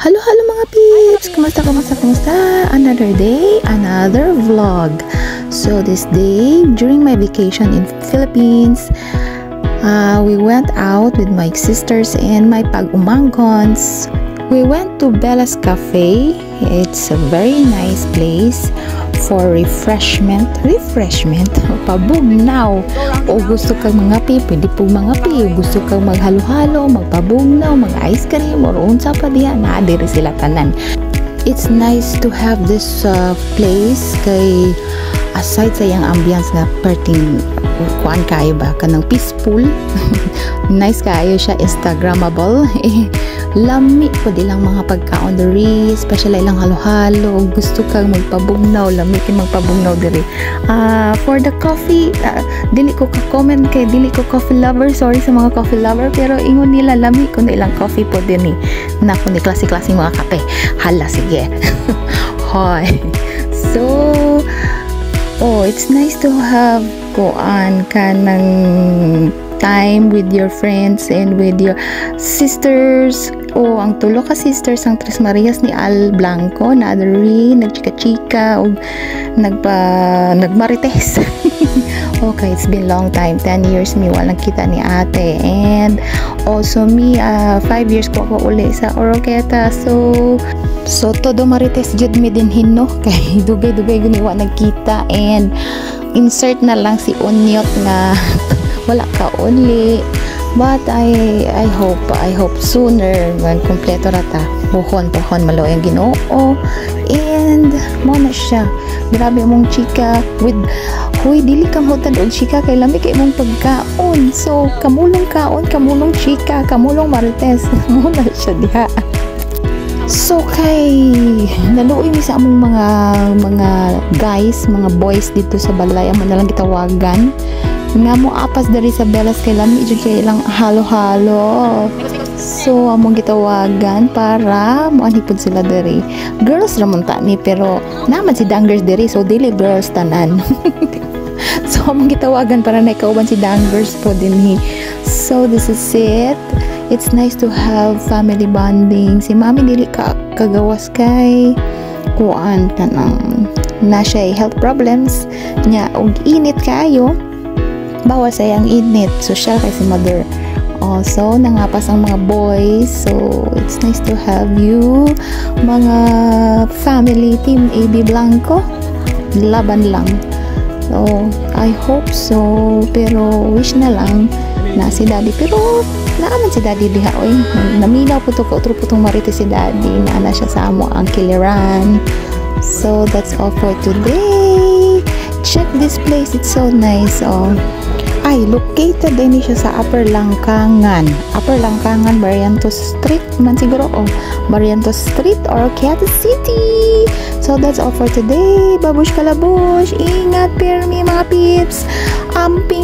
Halo mga peeps! Kumusta? Another day, another vlog. So this day, during my vacation in Philippines, we went out with my sisters and my pag-umanggons. We went to Bella's Cafe. It's a very nice place for refreshment. Pabugnaw. O gusto kang mangapi, pwede po mangapi. O gusto kang maghalo-halo, magpabugnaw, mag-ice cream, or unsa pa diya, naadiri sila tanan. It's nice to have this place kay aside sa yung ambience nga perting kuan kayo ba kanang peaceful. Nice kayo siya, instagrammable. Lami po di lang mga pagkaon diri, especially lang halo-halo. Gusto kang magpabugnaw, lami kay magpabugnaw diri. For the coffee, dili ko ka-comment kay dili ko coffee lover. Sorry sa mga coffee lover, pero ingon nila lami ko na ilang coffee po din na ko ni klase-klase mga kape. Hala sige. Hoy. So, it's nice to have kuan kanang time with your friends and with your sisters. Ang tulo ka sisters ang Tres Marias ni Al Blanco na adri nagchika-chika o nagmarites. Okay, it's been long time, 10 years mi walang kita ni ate, and also me 5 years ko uli sa Oroqueta. So todo marites jud mi din hinno kay dugay-dugay guniwa nagkita, and insert na lang si Unyot nga wala ka only, but I hope sooner when kompleto rata pohon malo yung Ginoo, and mo na siya. Grabe mong chika with huy dili kang hutad og chika kay lami kay mong pagkaon. So kamulong kaon, kamulong chika, kamulong marites mo na siya diha. So kay naluoy mi sa among mga guys, mga boys dito sa balay, amo na lang gitawagan nga mo apas dari sa Bella's kay lami jud kay ilang halo-halo. So among gitawagan para moanhipod sila diri. Girls ramon ta ni, pero naman si Dangers diri, so dili girls tanan. So among gitawagan para naikauban si Dangers po dinhi. So this is it. It's nice to have family bonding. Si mami dili ka kagawas kay kuan tanang na siya health problems nya og init kayo. Bawas ay ang init, social kay si mother. Also, nangapas ang mga boys. So, it's nice to have you. Mga family team AB Blanco. Laban lang. So, I hope so. Pero, wish na lang na si daddy. Pero, naaman si daddy diha. Oy, naminaw po ito. Kautro po itong marito si daddy. Naana siya sa amo ang kiliran. So, that's all for today. Check this place. It's so nice. Ay, located din siya sa Upper Langkangan, Barrientos Street man siguro, Barrientos Street or Oroqueta City. So that's all for today. Babush kalabush, ingat pirmi mga peeps, amping